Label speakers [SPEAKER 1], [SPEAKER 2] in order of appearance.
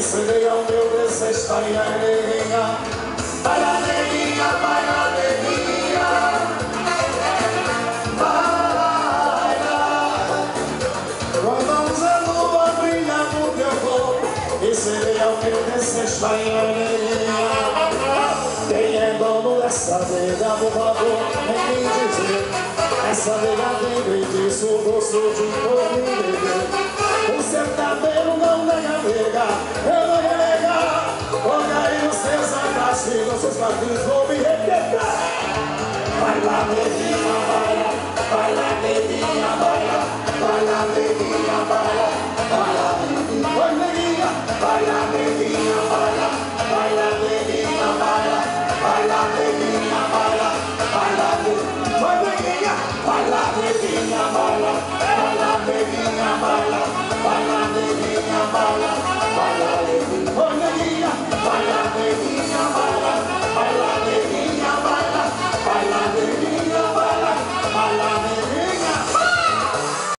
[SPEAKER 1] seria o meu desejo. Vai a neguinha, vai a neguinha, vai a neguinha, vai lá. Quando a lua brilha no teu corpo, e seria o meu desejo. Vai a neguinha. Quem é dono dessa nega, por favor, vem me dizer. Essa nega tem feitiço, gosto de comer. O sertaneiro não nega nega, eu não ia negar. Olha aí os seus abraços, os seus quadrinhos vão me requebrar. Vai lá, neguinha, vai lá.